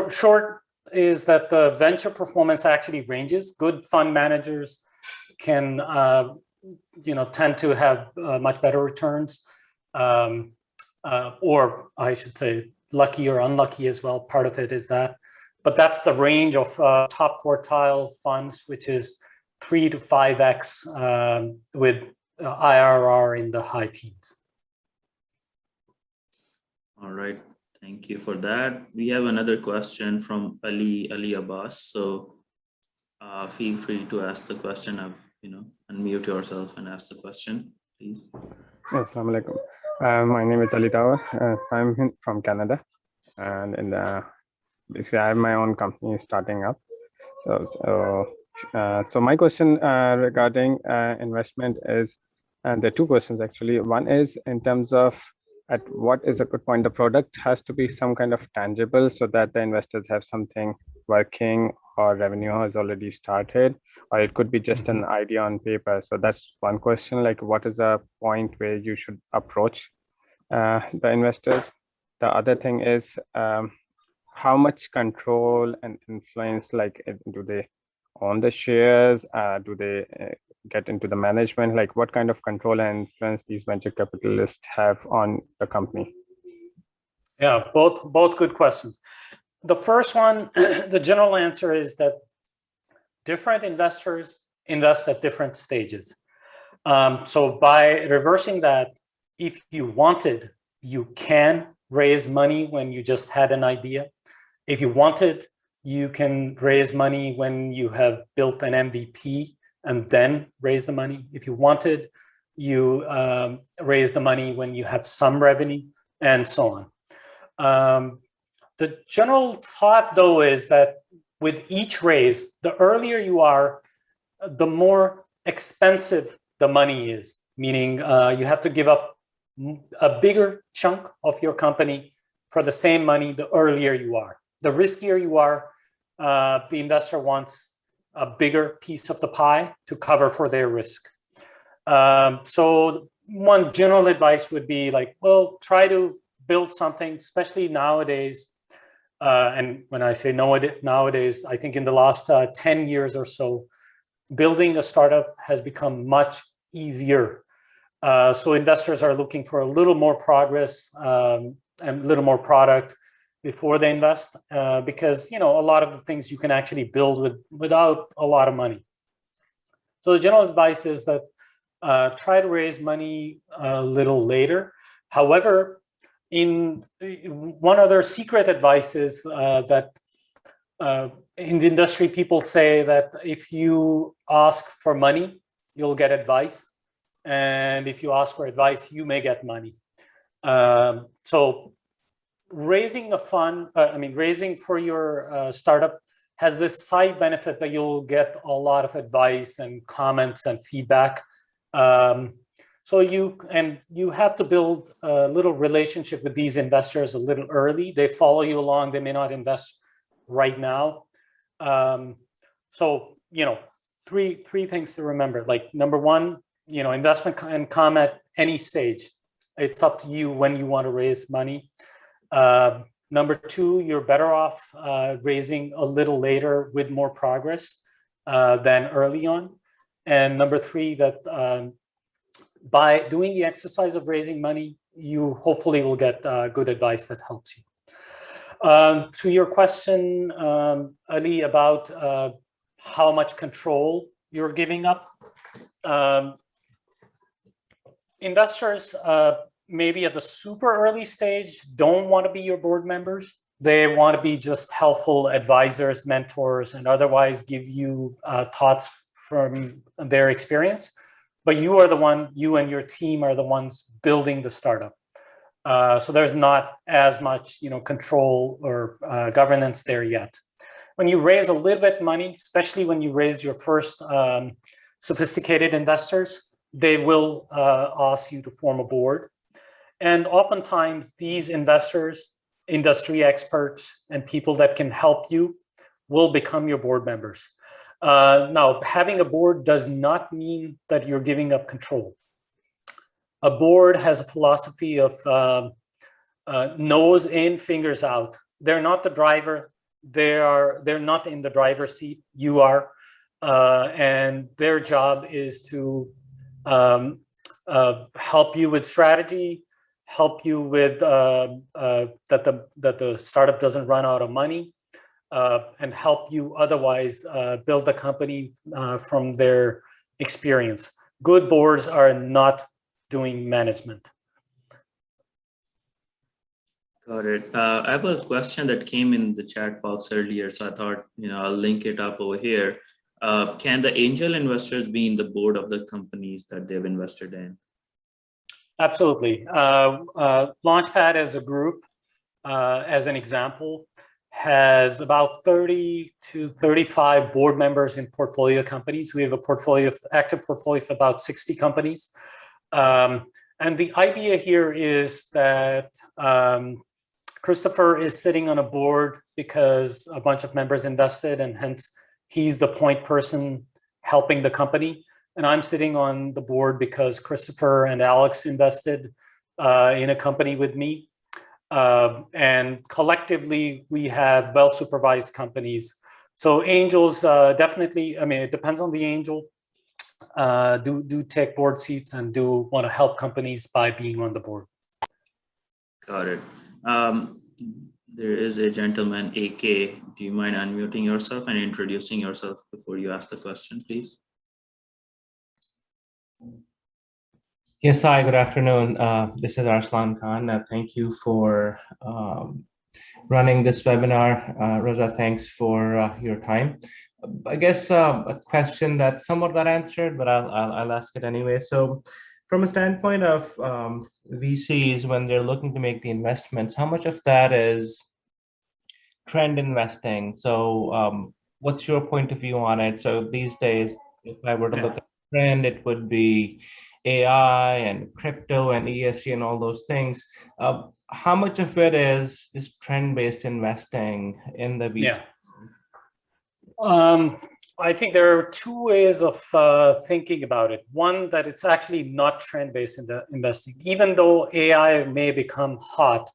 short is that the venture performance actually ranges. Good fund managers can tend to have much better returns, or I should say lucky or unlucky as well. Part of it is that, but that's the range of top quartile funds, which is 3 to 5x with IRR in the high teens. All right, thank you for that. We have another question from Ali Abbas. So feel free to ask the question. Unmute yourself and ask the question, please. Assalamu alaikum. My name is Ali Tower. So I'm from Canada, and basically I have my own company starting up. So my question regarding investment is, and there are two questions actually. One is in terms of at what is a good point. The product has to be some kind of tangible so that the investors have something working or revenue has already started, or it could be just an idea on paper. So that's one question, like what is the point where you should approach the investors? The other thing is how much control and influence, like do they own the shares? Do they get into the management? Like what kind of control and influence these venture capitalists have on the company? Yeah, both good questions. The first one, the general answer is that different investors invest at different stages. So by reversing that, if you wanted, you can raise money when you just had an idea. If you wanted, you can raise money when you have built an MVP and then raise the money. If you wanted, you raise the money when you have some revenue, and so on. The general thought, though, is that with each raise, the earlier you are, the more expensive the money is, meaning you have to give up a bigger chunk of your company for the same money the earlier you are. The riskier you are, the investor wants a bigger piece of the pie to cover for their risk. So one general advice would be like, well, try to build something, especially nowadays. And when I say nowadays, I think in the last 10 years or so, building a startup has become much easier. So investors are looking for a little more progress and a little more product before they invest, because a lot of the things you can actually build without a lot of money. So the general advice is that try to raise money a little later. However, in one other secret advice is that in the industry, people say that if you ask for money, you'll get advice. And if you ask for advice, you may get money. So raising a fund, raising for your startup has this side benefit that you'll get a lot of advice and comments and feedback. So you have to build a little relationship with these investors a little early. They follow you along. They may not invest right now. So three things to remember. Like number one, investment can come at any stage. It's up to you when you want to raise money. Number two, you're better off raising a little later with more progress than early on. And number three, that by doing the exercise of raising money, you hopefully will get good advice that helps you. To your question, Ali, about how much control you're giving up, investors maybe at the super early stage don't want to be your board members. They want to be just helpful advisors, mentors, and otherwise give you thoughts from their experience. But you and your team are the ones building the startup. So there's not as much, control or governance there yet. When you raise a little bit money, especially when you raise your first sophisticated investors, they will ask you to form a board. And oftentimes these investors, industry experts, and people that can help you will become your board members. Now, having a board does not mean that you're giving up control. A board has a philosophy of nose in, fingers out. They're not the driver. They're not in the driver's seat. You are, and their job is to help you with strategy, help you with that the startup doesn't run out of money, and help you otherwise build the company from their experience. Good boards are not doing management. Got it. I have a question that came in the chat box earlier, so I thought, I'll link it up over here. Can the angel investors be in the board of the companies that they've invested in? Absolutely. Launchpad as a group, as an example, has about 30 to 35 board members in portfolio companies. We have a active portfolio of about 60 companies. And the idea here is that Christopher is sitting on a board because a bunch of members invested, and hence he's the point person helping the company. And I'm sitting on the board because Christopher and Alex invested in a company with me. And collectively, we have well-supervised companies. So angels definitely, I mean, it depends on the angel, do take board seats and do want to help companies by being on the board. Got it. There is a gentleman, AK. Do you mind unmuting yourself and introducing yourself before you ask the question, please? Yes, hi, good afternoon. This is Arslan Khan. Thank you for running this webinar. Raza, thanks for your time. I guess a question that somewhat got answered, but I'll ask it anyway. So from a standpoint of VCs, when they're looking to make the investments, how much of that is trend investing? So what's your point of view on it? So these days, if I were to look at trend, it would be AI and crypto and ESG and all those things. How much of it is trend-based investing in the VC? I think there are two ways of thinking about it. One, that it's actually not trend-based investing, even though AI may become hot,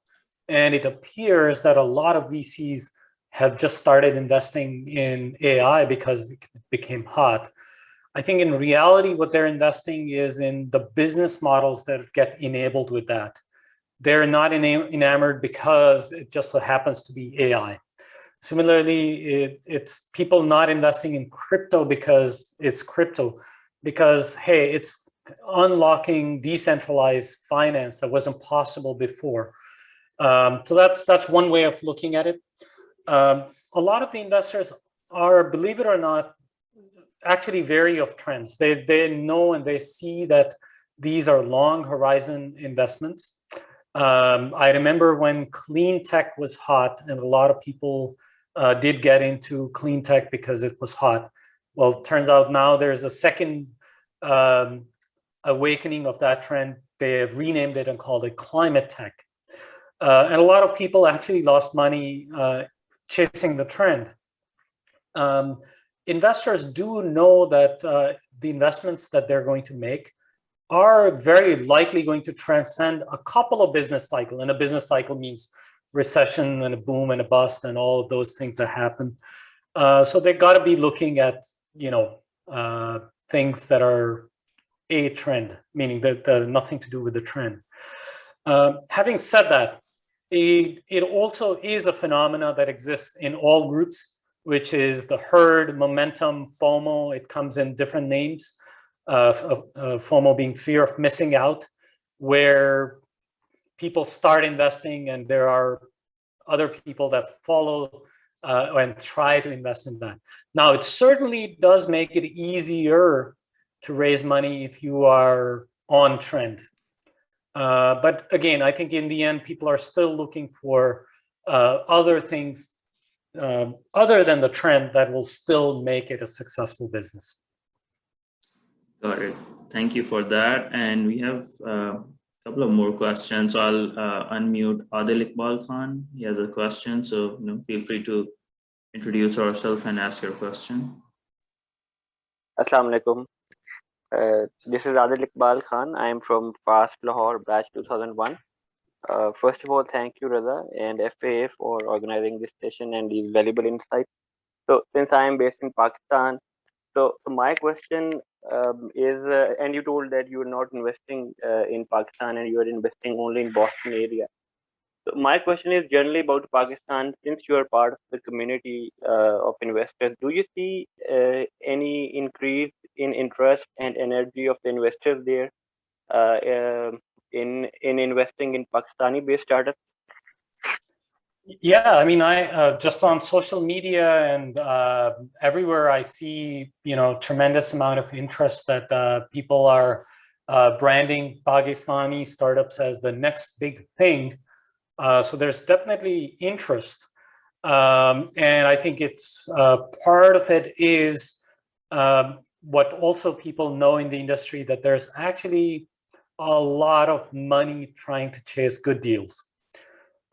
and it appears that a lot of VCs have just started investing in AI because it became hot. I think in reality, what they're investing is in the business models that get enabled with that. They're not enamored because it just so happens to be AI. Similarly, it's people not investing in crypto because it's crypto, because, hey, it's unlocking decentralized finance that wasn't possible before. So that's one way of looking at it. A lot of the investors are, believe it or not, actually vary of trends. They know and they see that these are long horizon investments. I remember when clean tech was hot and a lot of people did get into clean tech because it was hot. Well, it turns out now there's a second awakening of that trend. They have renamed it and called it climate tech. And a lot of people actually lost money chasing the trend. Investors do know that the investments that they're going to make are very likely going to transcend a couple of business cycles. And a business cycle means recession and a boom and a bust and all of those things that happen. So they got to be looking at, things that are a trend, meaning that they're nothing to do with the trend. Having said that, it also is a phenomena that exists in all groups, which is the herd momentum, FOMO. It comes in different names. FOMO being fear of missing out, where people start investing and there are other people that follow and try to invest in that. Now, it certainly does make it easier to raise money if you are on trend. But again, I think in the end, people are still looking for other things other than the trend that will still make it a successful business. Got it. Thank you for that. And we have a couple of more questions. So I'll unmute Adil Iqbal Khan. He has a question. So feel free to introduce yourself and ask your question. Assalamu alaikum. This is Adil Iqbal Khan. I am from FAST Lahore, batch 2001. First of all, thank you, Raza and FAA for organizing this session and the valuable insights. So, since I am based in Pakistan, so my question is, and you told that you are not investing in Pakistan and you are investing only in Boston area. So my question is generally about Pakistan. Since you are part of the community of investors, do you see any increase in interest and energy of the investors there in investing in Pakistani-based startups? Yeah, I mean, I just on social media and everywhere I see, tremendous amount of interest that people are branding Pakistani startups as the next big thing. So there's definitely interest. And I think it's part of it is what also people know in the industry, that there's actually a lot of money trying to chase good deals.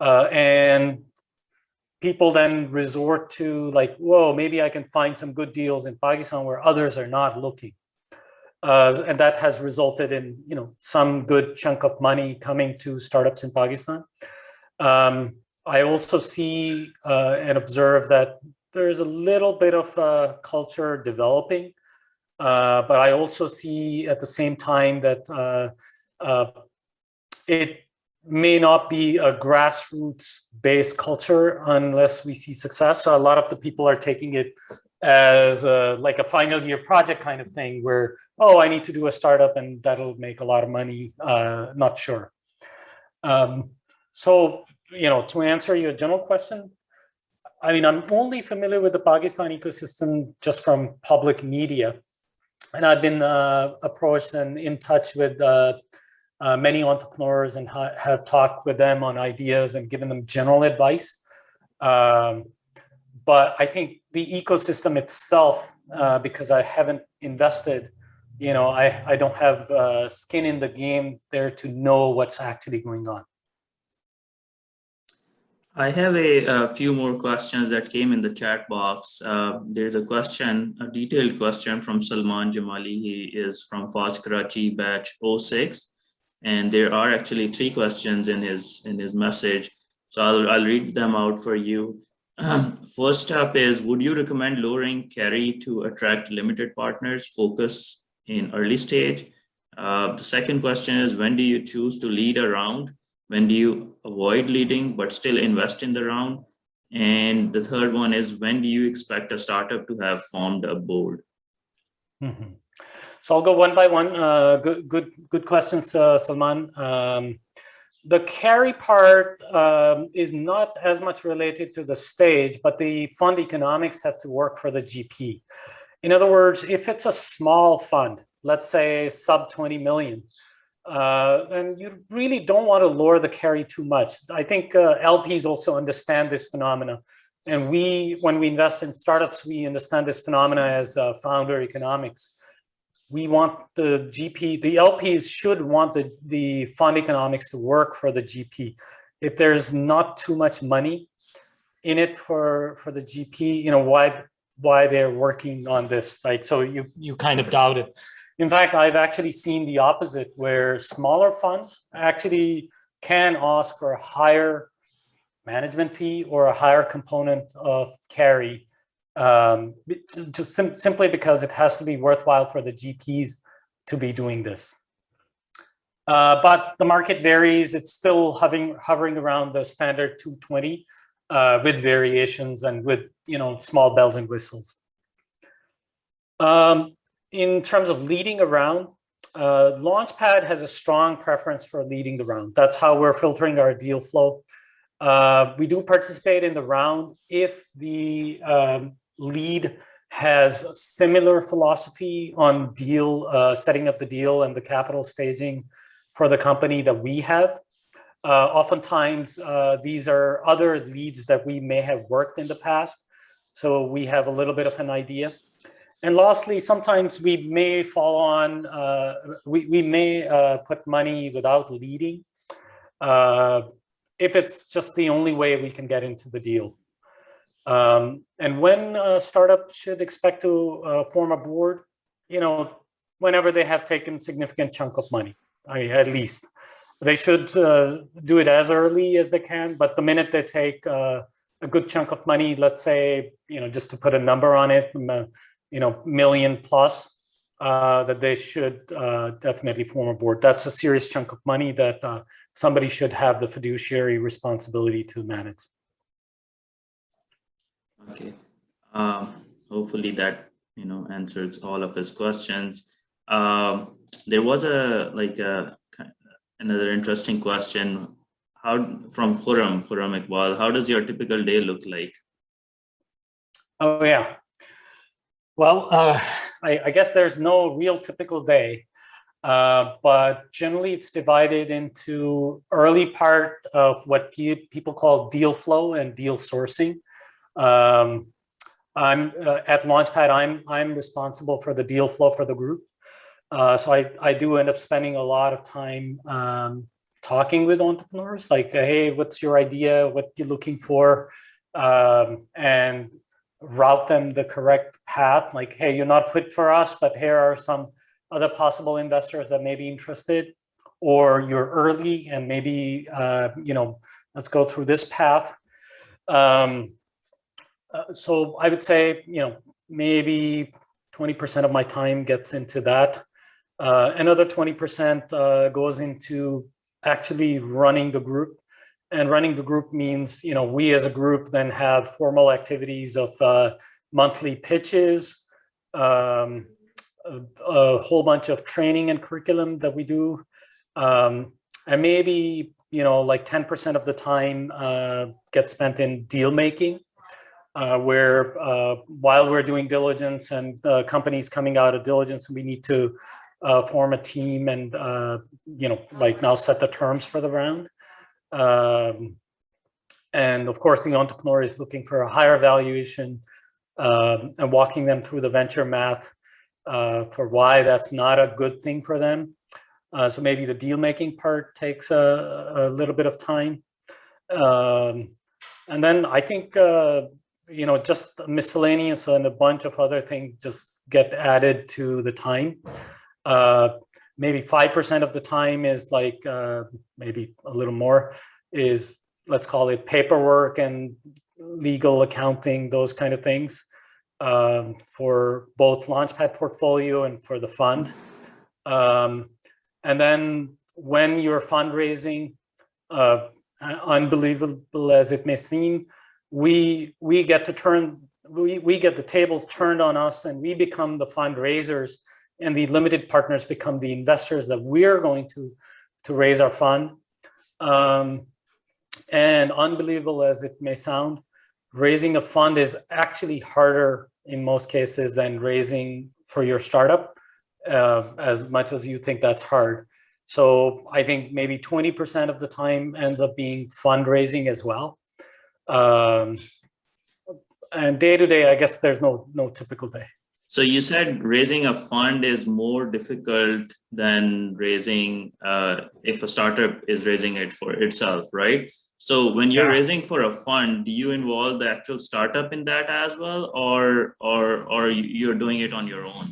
And people then resort to like, whoa, maybe I can find some good deals in Pakistan where others are not looking. And that has resulted in, some good chunk of money coming to startups in Pakistan. I also see and observe that there's a little bit of culture developing, but I also see at the same time that it may not be a grassroots-based culture unless we see success. So a lot of the people are taking it as like a final year project kind of thing where, oh, I need to do a startup and that'll make a lot of money, not sure. So, to answer your general question, I mean, I'm only familiar with the Pakistan ecosystem just from public media. And I've been approached and in touch with many entrepreneurs and have talked with them on ideas and given them general advice. But I think the ecosystem itself, because I haven't invested, I don't have skin in the game there to know what's actually going on. I have a few more questions that came in the chat box. There's a detailed question from Salman Jamali. He is from FAST Karachi batch 06. And there are actually 3 questions in his message. So I'll read them out for you. First up is, would you recommend lowering carry to attract limited partners, focus in early stage? The second question is, when do you choose to lead a round? When do you avoid leading but still invest in the round? And the third one is, when do you expect a startup to have formed a board? Mm-hmm. So I'll go one by one. Good questions, Salman. The carry part is not as much related to the stage, but the fund economics have to work for the GP. In other words, if it's a small fund, let's say sub 20 million, and you really don't want to lower the carry too much. I think LPs also understand this phenomena. And when we invest in startups, we understand this phenomena as founder economics. We want the GP, the LPs should want the fund economics to work for the GP. If there's not too much money in it for the GP, why they're working on this, like, so you kind of doubt it. In fact, I've actually seen the opposite, where smaller funds actually can ask for a higher management fee or a higher component of carry, just simply because it has to be worthwhile for the GPs to be doing this. But the market varies. It's still hovering around the standard 220 with variations and with small bells and whistles. In terms of leading a round, Launchpad has a strong preference for leading the round. That's how we're filtering our deal flow. We do participate in the round if the lead has similar philosophy on deal, setting up the deal and the capital staging for the company that we have. Oftentimes, these are other leads that we may have worked in the past, so we have a little bit of an idea. And lastly, sometimes we may fall on, we may put money without leading if it's just the only way we can get into the deal. And when a startup should expect to form a board, whenever they have taken significant chunk of money, at least. They should do it as early as they can, but the minute they take a good chunk of money, let's say, just to put a number on it, million plus, that they should definitely form a board. That's a serious chunk of money that somebody should have the fiduciary responsibility to manage. Okay. Hopefully that answers all of his questions. There was another interesting question. From Khurram Iqbal, how does your typical day look like? Oh yeah. Well, I guess there's no real typical day, but generally it's divided into early part of what people call deal flow and deal sourcing. I'm at Launchpad. I'm responsible for the deal flow for the group. So I do end up spending a lot of time talking with entrepreneurs, like, hey, what's your idea? What you're looking for? And route them the correct path. Like, hey, you're not fit for us, but here are some other possible investors that may be interested, or you're early and maybe, let's go through this path. So I would say, maybe 20% of my time gets into that. Another 20% goes into actually running the group. And running the group means, we as a group then have formal activities of monthly pitches, a whole bunch of training and curriculum that we do. And maybe, like 10% of the time gets spent in deal making, where while we're doing diligence and companies coming out of diligence, we need to form a team and, like now set the terms for the round. And of course, the entrepreneur is looking for a higher valuation and walking them through the venture math for why that's not a good thing for them. So maybe the deal making part takes a little bit of time. And then I think, just miscellaneous and a bunch of other things just get added to the time. Maybe 5% of the time is like, maybe a little more is, let's call it paperwork and legal accounting, those kind of things, for both Launchpad portfolio and for the fund. And then when you're fundraising, unbelievable as it may seem, we get the tables turned on us, and we become the fundraisers, and the limited partners become the investors that we're going to raise our fund. And unbelievable as it may sound, raising a fund is actually harder in most cases than raising for your startup, as much as you think that's hard. So I think maybe 20% of the time ends up being fundraising as well. And day to day, I guess there's no typical day. So you said raising a fund is more difficult than raising if a startup is raising it for itself, right? So when you're raising for a fund, do you involve the actual startup in that as well, or you're doing it on your own?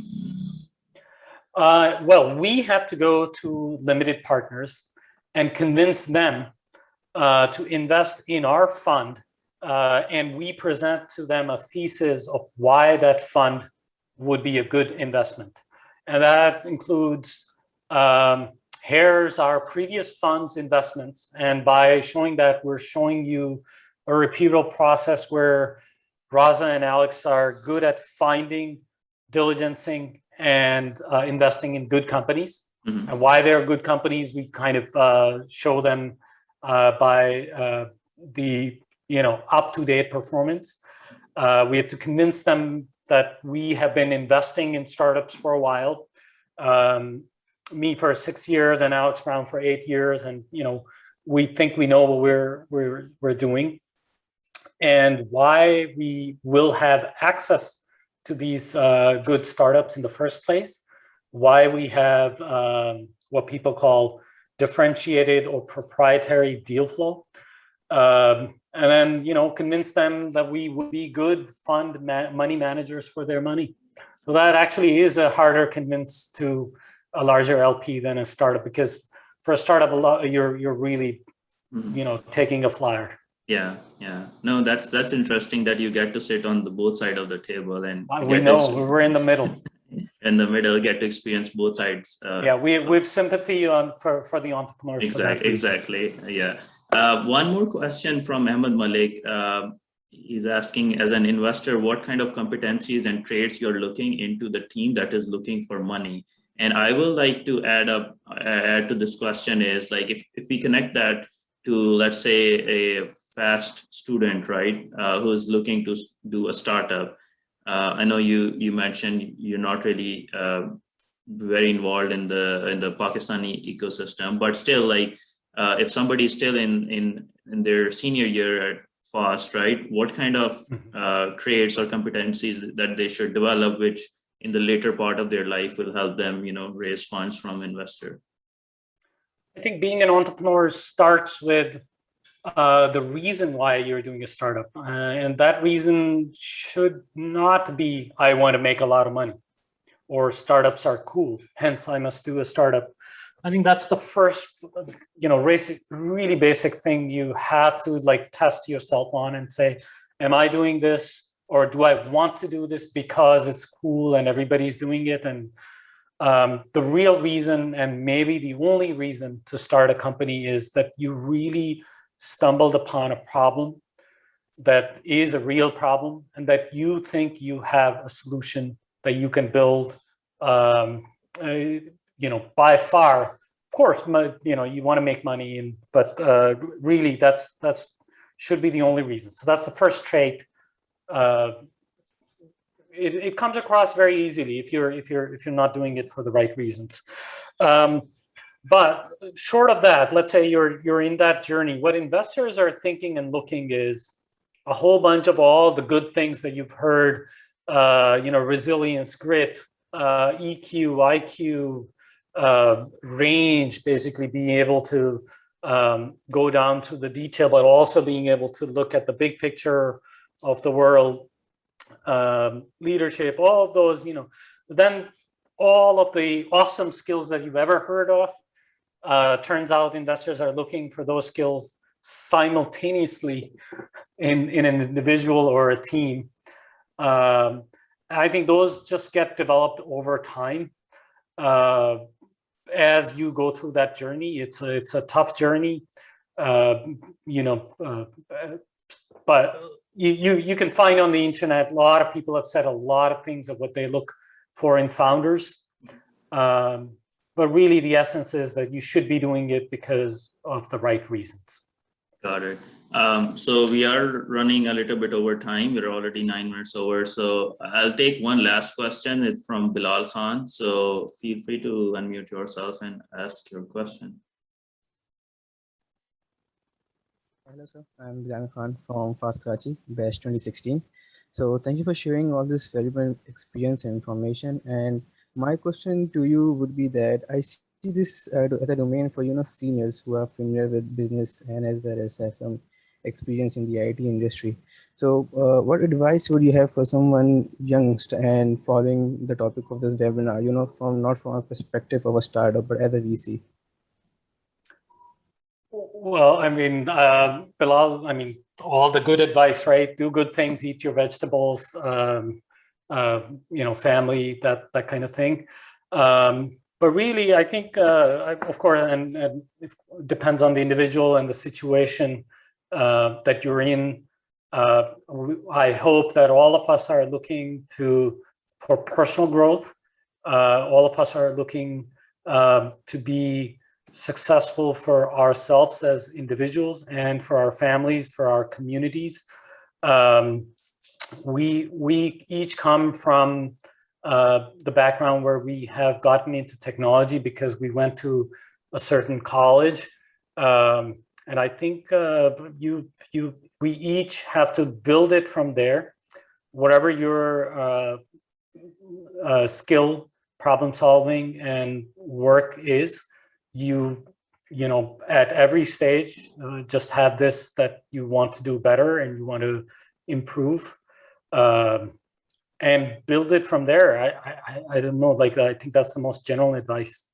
Well, we have to go to limited partners and convince them to invest in our fund, and we present to them a thesis of why that fund would be a good investment. And that includes, here's our previous fund's investments. And by showing that, we're showing you a repeatable process where Raza and Alex are good at finding, diligencing, and investing in good companies. Mm-hmm. And why they're good companies, we kind of show them by the up-to-date performance. We have to convince them that we have been investing in startups for a while. Me for 6 years and Alex Brown for 8 years, and we think we know what we're doing, and why we will have access to these good startups in the first place. Why we have what people call differentiated or proprietary deal flow. And then, convince them that we would be good fund money managers for their money. So that actually is a harder convince to a larger LP than a startup, because for a startup, you're really, taking a flyer. Yeah, yeah. No, that's interesting that you get to sit on the both side of the table and We know we're in the middle. In the middle, get to experience both sides. Yeah, we have sympathy for the entrepreneurs. Exactly. Yeah. One more question from Ahmed Malik. He's asking, as an investor, what kind of competencies and traits you're looking into the team that is looking for money? And I will like to add to this question is like, if we connect that to, let's say, a fast student, right, who's looking to do a startup. I know you mentioned you're not really very involved in the Pakistani ecosystem, but still, like, if somebody is still in their senior year at FAST, right, what kind of traits or competencies that they should develop, which in the later part of their life will help them, raise funds from investor? I think being an entrepreneur starts with the reason why you're doing a startup. And that reason should not be, I want to make a lot of money, or startups are cool, hence I must do a startup. I think that's the first, really basic thing you have to like test yourself on and say, am I doing this, or do I want to do this because it's cool and everybody's doing it? And the real reason, and maybe the only reason to start a company, is that you really stumbled upon a problem that is a real problem, and that you think you have a solution that you can build. By far, of course, you want to make money, but really that's should be the only reason. So that's the first trait. It comes across very easily if you're not doing it for the right reasons. But short of that, let's say you're in that journey. What investors are thinking and looking is a whole bunch of all the good things that you've heard. Resilience, grit, EQ, IQ, range, basically being able to go down to the detail, but also being able to look at the big picture of the world, leadership, all of those, then all of the awesome skills that you've ever heard of. Turns out investors are looking for those skills simultaneously in an individual or a team. I think those just get developed over time. As you go through that journey, it's a tough journey, but you can find on the internet, a lot of people have said a lot of things of what they look for in founders. But really the essence is that you should be doing it because of the right reasons. Got it. So we are running a little bit over time. We're already 9 minutes over. So I'll take one last question. It's from Bilal Khan. So feel free to unmute yourself and ask your question. Hello, sir. I'm Bilal Khan from Fast Karachi, batch 2016. So thank you for sharing all this valuable experience and information. And my question to you would be that I see this as a domain for seniors who are familiar with business and as well as have some experience in the IT industry. So what advice would you have for someone young and following the topic of this webinar, not from a perspective of a startup, but as a VC? Well, I mean, Bilal, all the good advice, right? Do good things, eat your vegetables, family, that kind of thing. But really, I think, of course, and it depends on the individual and the situation that you're in. I hope that all of us are looking for personal growth. All of us are looking to be successful for ourselves as individuals and for our families, for our communities. We each come from the background where we have gotten into technology because we went to a certain college. And I think we each have to build it from there. Whatever your skill, problem solving and work is, you at every stage just have this, that you want to do better and you want to improve. and build it from there. I don't know, like, I think that's the most general advice.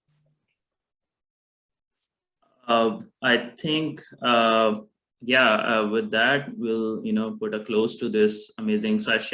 I think, with that, we'll, put a close to this amazing session.